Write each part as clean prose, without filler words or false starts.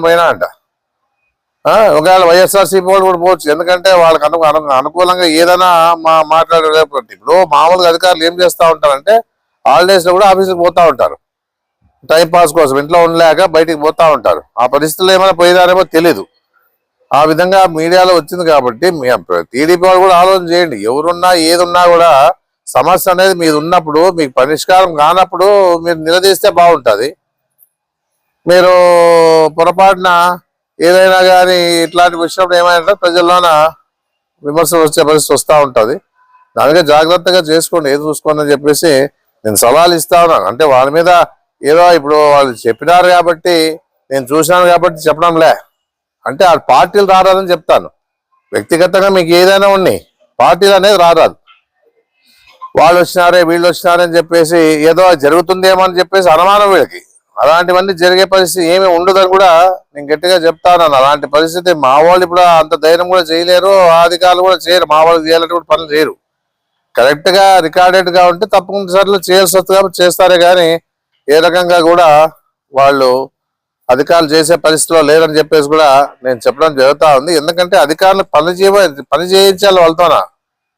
పోయినా అంట. ఒకవేళ వైఎస్ఆర్సీపీ వాళ్ళు కూడా పోవచ్చు, ఎందుకంటే వాళ్ళకి అనుకూలంగా ఏదైనా మాట్లాడలేకపోతే. ఇప్పుడు మామూలుగా అధికారులు ఏం చేస్తూ ఉంటారంటే హాలిడేస్ లో కూడా ఆఫీస్కి పోతా ఉంటారు, టైం పాస్ కోసం ఇంట్లో ఉండలేక బయటికి పోతా ఉంటారు. ఆ పరిస్థితుల్లో ఏమైనా పోయినారేమో తెలీదు. ఆ విధంగా మీడియాలో వచ్చింది కాబట్టి టీడీపీ వాళ్ళు కూడా ఆలోచన చేయండి. ఎవరున్నా ఏదున్నా కూడా సమస్య అనేది మీరు ఉన్నప్పుడు, మీకు పరిష్కారం కానప్పుడు మీరు నిలదీస్తే బాగుంటుంది. మీరు పొరపాటున ఏదైనా కానీ ఇట్లాంటి విషయంలో ఏమైనా ప్రజల్లోన విమర్శలు వచ్చే పరిస్థితి వస్తూ ఉంటుంది. దానికే జాగ్రత్తగా చేసుకోండి, ఏది చూసుకోండి అని చెప్పేసి నేను సవాల్ ఇస్తా ఉన్నాను. అంటే వాళ్ళ మీద ఏదో ఇప్పుడు వాళ్ళు చెప్పినారు కాబట్టి, నేను చూసినాను కాబట్టి చెప్పడంలే. అంటే ఆ పార్టీలు రారాదని చెప్తాను. వ్యక్తిగతంగా మీకు ఏదైనా ఉన్నాయి, పార్టీలు అనేది రారాదు. వాళ్ళు వచ్చినారే వీళ్ళు వచ్చినారని చెప్పేసి ఏదో జరుగుతుందేమో అని చెప్పేసి అనుమానం వీళ్ళకి. అలాంటివన్నీ జరిగే పరిస్థితి ఏమి ఉండదని కూడా నేను గట్టిగా చెప్తాను. అలాంటి పరిస్థితి మా వాళ్ళు ఇప్పుడు అంత ధైర్యం కూడా చేయలేరు, అధికారులు కూడా చేయరు. మా వాళ్ళు చేయాలంటే పనులు చేయరు. కరెక్ట్ గా రికార్డెడ్ గా ఉంటే తప్పనిసరిలో చేయాల్సి వస్తుంది కాబట్టి చేస్తారే కానీ ఏ రకంగా కూడా వాళ్ళు అధికారులు చేసే పరిస్థితిలో లేరని చెప్పేసి కూడా నేను చెప్పడం జరుగుతూ ఉంది. ఎందుకంటే అధికారులు పని చేయించాలి, వాళ్ళతోన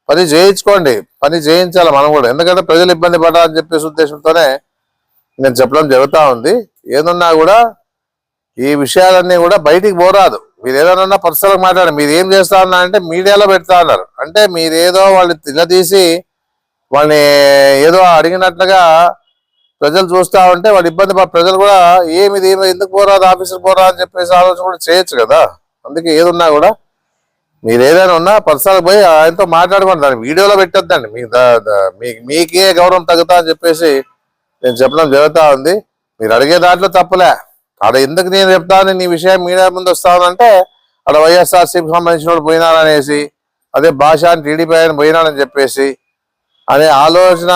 పని చేయించుకోండి, పని చేయించాలి మనం కూడా. ఎందుకంటే ప్రజలు ఇబ్బంది పడాలని చెప్పేసి ఉద్దేశంతోనే నేను చెప్పడం జరుగుతూ ఉంది. ఏదన్నా కూడా ఈ విషయాలన్నీ కూడా బయటికి పోరాదు. మీరు ఏదైనా పర్సనల్గా మాట్లాడారు, మీరు ఏం చేస్తా ఉన్నా అంటే మీడియాలో పెడతా ఉన్నారు. అంటే మీరేదో వాళ్ళు నిలదీసి వాళ్ళని ఏదో అడిగినట్లుగా ప్రజలు చూస్తూ ఉంటే వాళ్ళు ఇబ్బంది ప్రజలు కూడా ఏమి ఎందుకు పోరాదు, ఆఫీసుకు పోరా అని చెప్పేసి ఆలోచన కూడా చేయొచ్చు కదా. అందుకే ఏదున్నా కూడా మీరు ఏదైనా ఉన్నా పర్సనల్ పోయి ఆయనతో మాట్లాడుకోండి, దాన్ని వీడియోలో పెట్టొద్దండి. మీకే గౌరవం తగ్గుతా అని చెప్పేసి నేను చెప్పడం జరుగుతూ ఉంది. మీరు అడిగే దాంట్లో తప్పులే. అక్కడ ఎందుకు నేను చెప్తాను నీ విషయం మీడియా ముందు వస్తానంటే అక్కడ వైఎస్ఆర్సీపీకి సంబంధించిన వాళ్ళు పోయినారనేసి, అదే భాష అని టీడీపీ ఆయన పోయినాడని చెప్పేసి అనే ఆలోచన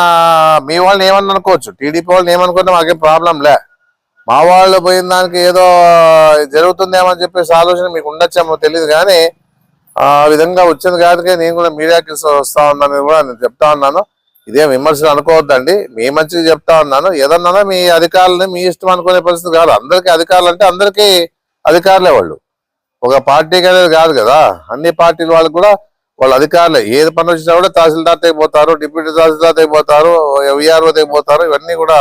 మీ వాళ్ళని ఏమన్నా అనుకోవచ్చు, టీడీపీ వాళ్ళని ఏమనుకుంటే మాకేం ప్రాబ్లం లే. మా వాళ్ళు పోయిన దానికి ఏదో జరుగుతుందేమో అని చెప్పేసి ఆలోచన మీకు ఉండొచ్చేమో తెలియదు, కానీ ఆ విధంగా వచ్చింది కాదుకే నేను కూడా మీడియాకి వస్తా ఉన్నాను కూడా నేను చెప్తా ఉన్నాను. ఇదే విమర్శలు అనుకోవద్దండి, మీ మంచిగా చెప్తా ఉన్నాను. ఏదన్నా మీ అధికారులని మీ ఇష్టం అనుకునే పరిస్థితి కాదు. అందరికీ అధికారులు అంటే అందరికీ అధికారులే వాళ్ళు, ఒక పార్టీకి అనేది కాదు కదా. అన్ని పార్టీల వాళ్ళకి కూడా వాళ్ళ అధికారులే. ఏది పని వచ్చినా కూడా తహసీల్దార్ తెగిపోతారు, డిప్యూటీ తహసీల్దార్ తెగిపోతారు, విఆర్ఓ తెగిపోతారు. ఇవన్నీ కూడా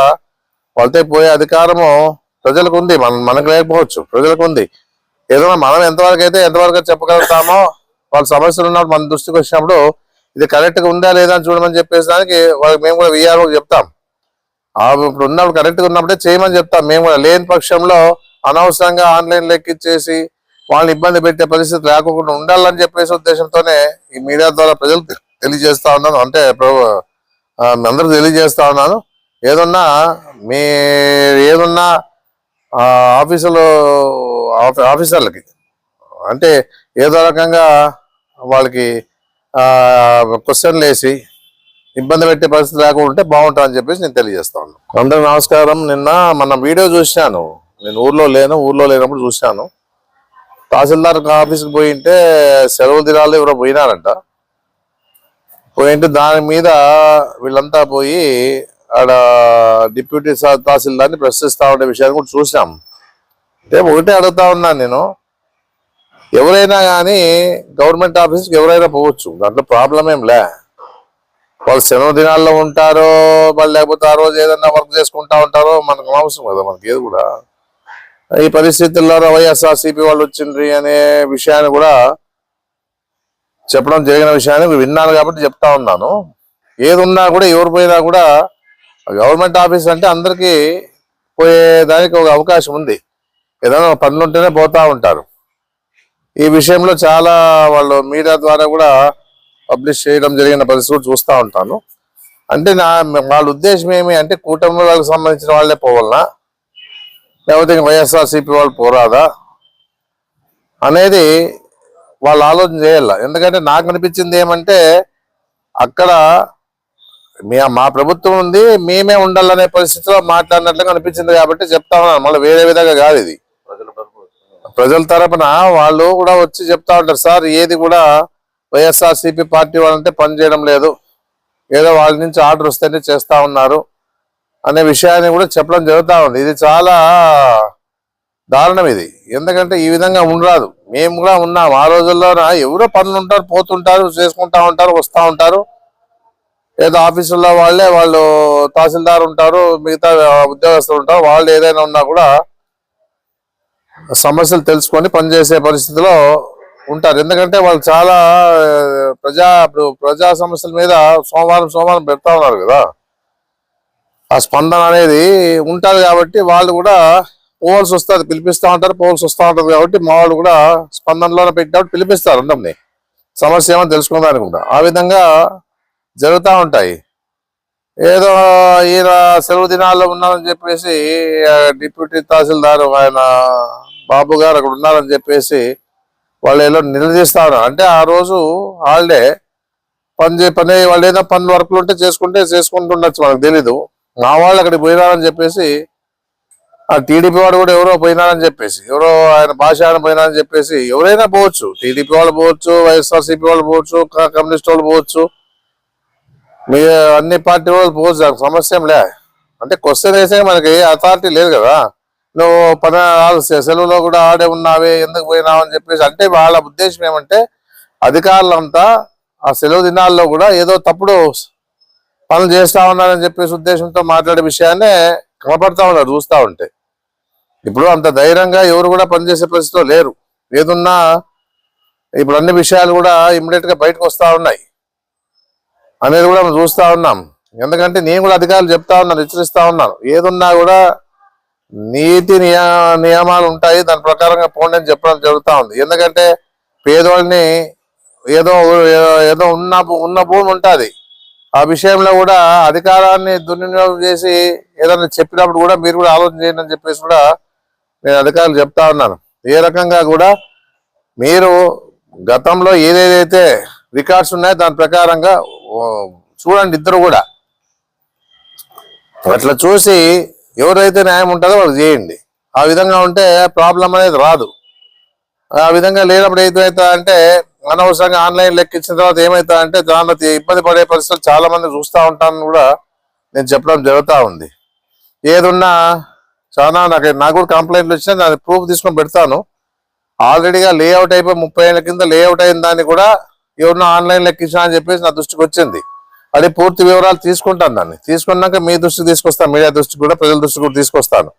వాళ్ళతో పోయే అధికారము ప్రజలకు ఉంది, మనకు లేకపోవచ్చు, ప్రజలకు ఉంది. ఏదైనా మనం ఎంతవరకు చెప్పగలుగుతామో వాళ్ళ సమస్యలు ఉన్నప్పుడు మన దృష్టికి వచ్చినప్పుడు ఇది కరెక్ట్ గా ఉందా లేదా అని చూడమని చెప్పేసి దానికి వాళ్ళకి మేము కూడా విఆర్ఓకి చెప్తాం. ఇప్పుడు ఉన్నప్పుడు కరెక్ట్ గా ఉన్నప్పుడే చేయమని చెప్తాం మేము కూడా. లేని పక్షంలో అనవసరంగా ఆన్లైన్ లెక్కిచ్చేసి వాళ్ళని ఇబ్బంది పెట్టే పరిస్థితి లేకుండా ఉండాలని చెప్పేసి ఉద్దేశంతోనే ఈ మీడియా ద్వారా ప్రజలు తెలియజేస్తా ఉన్నాను. అంటే అందరికి తెలియజేస్తా ఉన్నాను. ఏదున్నా ఆఫీసర్లకి అంటే ఏదో రకంగా వాళ్ళకి క్వశ్చన్లు వేసి ఇబ్బంది పెట్టే పరిస్థితి లేకుండా ఉంటే బాగుంటుందని చెప్పేసి నేను తెలియజేస్తా ఉన్నాను. అందరికి నమస్కారం. నిన్న మన వీడియో చూశాను, నేను ఊర్లో లేనప్పుడు చూశాను. తహసీల్దార్ ఆఫీస్కి పోయింటే సెలవు దినాలు ఎవరో పోయినారంట. పోయింటే దాని మీద వీళ్ళంతా పోయి ఆడ డిప్యూటీ తహసీల్దార్ని ప్రశ్నిస్తా ఉండే విషయాన్ని కూడా చూసాం. అంటే ఒకటే అడుగుతా ఉన్నాను నేను, ఎవరైనా కానీ గవర్నమెంట్ ఆఫీస్కి ఎవరైనా పోవచ్చు, దాంట్లో ప్రాబ్లం ఏం లే. వాళ్ళు సెలవు దినాల్లో ఉంటారో వాళ్ళు లేకపోతే ఆ రోజు ఏదైనా వర్క్ చేసుకుంటా ఉంటారో మనకు అవసరం కదా. మనకి ఏది కూడా ఈ పరిస్థితుల్లో వైఎస్ఆర్సీపీ వాళ్ళు వచ్చిండ్రి అనే విషయాన్ని కూడా చెప్పడం జరిగిన విషయాన్ని విన్నాను కాబట్టి చెప్తా ఉన్నాను. ఏది ఉన్నా కూడా ఎవరు పోయినా కూడా గవర్నమెంట్ ఆఫీస్ అంటే అందరికీ పోయేదానికి ఒక అవకాశం ఉంది. ఏదైనా పనులు ఉంటేనే పోతా ఉంటారు. ఈ విషయంలో చాలా వాళ్ళు మీడియా ద్వారా కూడా పబ్లిష్ చేయడం జరిగిన పరిస్థితి చూస్తూ ఉంటాను. అంటే వాళ్ళ ఉద్దేశం ఏమి అంటే కూటమి వాళ్ళకి సంబంధించిన వాళ్ళే పోవాలనా లేకపోతే వైఎస్ఆర్సీపీ వాళ్ళు పోరాదా అనేది వాళ్ళు ఆలోచన చేయాల. ఎందుకంటే నాకు అనిపించింది ఏమంటే అక్కడ మా ప్రభుత్వం ఉంది, మేమే ఉండాలనే పరిస్థితిలో మాట్లాడినట్లుగా అనిపించింది కాబట్టి చెప్తా ఉన్నాను. మళ్ళీ వేరే విధంగా కాదు, ఇది ప్రజల తరపున వాళ్ళు కూడా వచ్చి చెప్తా ఉంటారు. సార్ ఏది కూడా వైఎస్ఆర్సీపీ పార్టీ వాళ్ళంటే పని చేయడం లేదు, ఏదో వాళ్ళ నుంచి ఆర్డర్ వస్తేనే చేస్తా ఉన్నారు అనే విషయాన్ని కూడా చెప్పడం జరుగుతూ ఉంది. ఇది చాలా దారుణం ఇది. ఎందుకంటే ఈ విధంగా ఉండరాదు. మేము కూడా ఉన్నాం ఆ రోజుల్లోన. ఎవరో పనులు ఉంటారు, పోతుంటారు, చేసుకుంటా ఉంటారు, వస్తూ ఉంటారు. ఏదో ఆఫీసుల్లో వాళ్ళు తహసీల్దార్ ఉంటారు, మిగతా ఉద్యోగస్తులు ఉంటారు. వాళ్ళు ఏదైనా ఉన్నా కూడా సమస్యలు తెలుసుకొని పనిచేసే పరిస్థితిలో ఉంటారు. ఎందుకంటే వాళ్ళు చాలా ప్రజా సమస్యల మీద సోమవారం పెడతా ఉన్నారు కదా. ఆ స్పందన అనేది ఉంటుంది కాబట్టి వాళ్ళు కూడా పోవాల్సి వస్తుంది. పిలిపిస్తూ ఉంటారు, పోవాల్సి వస్తూ ఉంటుంది కాబట్టి మా వాళ్ళు కూడా స్పందనలోనే పెట్టినప్పుడు పిలిపిస్తారు అందరినీ, సమస్య ఏమని తెలుసుకుందానికి కూడా. ఆ విధంగా జరుగుతూ ఉంటాయి. ఏదో ఈయన సెలవు దినాల్లో ఉన్నారని చెప్పేసి డిప్యూటీ తహసీల్దార్ ఆయన బాబు గారు అక్కడ ఉన్నారని చెప్పేసి వాళ్ళు ఏదో నిలదీస్తా ఉన్నారు. అంటే ఆ రోజు హాలిడే, పని వాళ్ళు ఏదో పనులు వర్క్లు ఉంటే చేసుకుంటుండొచ్చు, మనకు తెలీదు. మా వాళ్ళు అక్కడికి పోయినారని చెప్పేసి, ఆ టీడీపీ వాడు కూడా ఎవరో పోయినారని చెప్పేసి, ఎవరో ఆయన భాష ఆయన పోయినారని చెప్పేసి, ఎవరైనా పోవచ్చు, టీడీపీ వాళ్ళు పోవచ్చు, వైఎస్ఆర్సీపీ వాళ్ళు పోవచ్చు, కమ్యూనిస్ట్ వాళ్ళు పోవచ్చు, మీ అన్ని పార్టీ వాళ్ళు పోవచ్చు, దానికి సమస్య ఏం లే. అంటే క్వశ్చన్ వేసే మనకి అథారిటీ లేదు కదా. నువ్వు సెలవులో కూడా ఆడే ఉన్నావే, ఎందుకు పోయినావు అని చెప్పేసి. అంటే వాళ్ళ ఉద్దేశం ఏమంటే అధికారులంతా ఆ సెలవు దినాల్లో కూడా ఏదో తప్పుడు పనులు చేస్తా ఉన్నారని చెప్పేసి ఉద్దేశంతో మాట్లాడే విషయాన్నే కనపడతా ఉన్నారు చూస్తూ ఉంటే. ఇప్పుడు అంత ధైర్యంగా ఎవరు కూడా పనిచేసే పరిస్థితిలో లేరు. ఏదున్నా ఇప్పుడు అన్ని విషయాలు కూడా ఇమ్మీడియట్ గా బయటకు వస్తా ఉన్నాయి అనేది కూడా మనం చూస్తూ ఉన్నాం. ఎందుకంటే నేను కూడా అధికారులు చెప్తా ఉన్నాను, హెచ్చరిస్తా ఉన్నాను. ఏదున్నా కూడా నీతి నియమాలు ఉంటాయి, దాని ప్రకారంగా పోండి అని చెప్పడం జరుగుతూ ఉంది. ఎందుకంటే పేదోళ్ళని ఏదో ఏదో ఉన్న భూమి ఉంటుంది, ఆ విషయంలో కూడా అధికారాన్ని దుర్వినియోగం చేసి ఏదైనా చెప్పినప్పుడు కూడా మీరు కూడా ఆలోచన చేయండి అని చెప్పేసి కూడా నేను అధికారులు చెప్తా ఉన్నాను. ఏ రకంగా కూడా మీరు గతంలో ఏదేదైతే రికార్డ్స్ ఉన్నాయో దాని ప్రకారంగా చూడండి ఇద్దరు కూడా. అట్లా చూసి ఎవరైతే న్యాయం ఉంటుందో వాళ్ళు చేయండి. ఆ విధంగా ఉంటే ప్రాబ్లం అనేది రాదు. ఆ విధంగా లేనప్పుడు ఏదైతే అంటే అనవసరంగా ఆన్లైన్ లెక్కించిన తర్వాత ఏమవుతా అంటే చాలా ఇబ్బంది పడే పరిస్థితులు చాలా మంది చూస్తూ ఉంటానని కూడా నేను చెప్పడం జరుగుతూ ఉంది. ఏదున్నా చాలా నాకు కూడా కంప్లైంట్లు వచ్చినా దాని ప్రూఫ్ తీసుకొని పెడతాను. ఆల్రెడీగా లేఅవుట్ అయిపోయి 30 ఏళ్ళ కింద లేఅవుట్ అయిన దాన్ని కూడా ఎవరినో ఆన్లైన్ లెక్కించా అని చెప్పేసి నా దృష్టికి వచ్చింది. అది పూర్తి వివరాలు తీసుకుంటాను. దాన్ని తీసుకున్నాక మీ దృష్టికి తీసుకొస్తాను, మీడియా దృష్టికి కూడా, ప్రజల దృష్టికి కూడా తీసుకొస్తాను.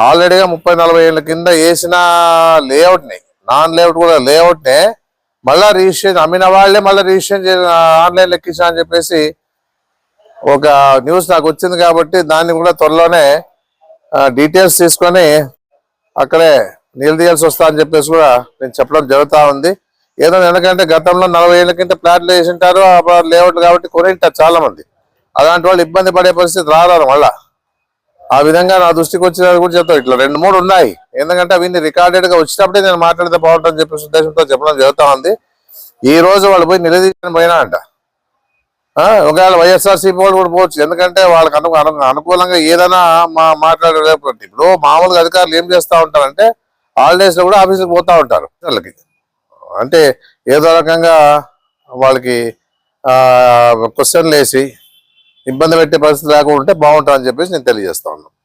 ఆల్రెడీగా 30-40 ఏళ్ళ కింద వేసిన లేఅవుట్ని, నాన్ లేఅవుట్ కూడా లేఅవుట్నే మళ్ళా రిజిస్ట్రేషన్ అమ్మిన వాళ్ళే మళ్ళీ రిజిస్ట్రేషన్ ఆన్లైన్ లెక్కించా అని చెప్పేసి ఒక న్యూస్ నాకు వచ్చింది. కాబట్టి దాన్ని కూడా త్వరలోనే డీటెయిల్స్ తీసుకొని అక్కడే నిలదీయాల్సి వస్తా అని చెప్పేసి కూడా నేను చెప్పడం జరుగుతూ ఉంది. ఏదో ఎందుకంటే గతంలో 40 ఏళ్ళ కింద ప్లాట్లు వేసింటారు లేఅవుట్లు కాబట్టి కొనింటారు చాలా మంది. అలాంటి వాళ్ళు ఇబ్బంది పడే పరిస్థితి రారారు మళ్ళా. ఆ విధంగా నా దృష్టికి వచ్చినది కూడా చెప్తాను. ఇట్లా 2-3 ఉన్నాయి. ఎందుకంటే అవన్నీ రికార్డెడ్ గా వచ్చినప్పుడే నేను మాట్లాడితే బాగుంటుందని చెప్పేసి ఉద్దేశంతో చెప్పడం జరుగుతూ ఉంది. ఈ రోజు వాళ్ళు పోయి నిలదీయని పోయినా అంట. ఒకవేళ వైఎస్ఆర్సీపీ వాళ్ళు కూడా పోవచ్చు, ఎందుకంటే వాళ్ళకి అనుకూలంగా ఏదైనా మాట్లాడలేకపోతే. ఇప్పుడు మామూలుగా అధికారులు ఏం చేస్తూ ఉంటారంటే హాలిడేస్ లో కూడా ఆఫీసుకి పోతా ఉంటారు. వాళ్ళకి అంటే ఏదో రకంగా వాళ్ళకి క్వశ్చన్లు వేసి ఇబ్బంది పెట్టే పరిస్థితి లేకుండా ఉంటే బాగుంటుందని చెప్పేసి నేను తెలియజేస్తా ఉన్నాను.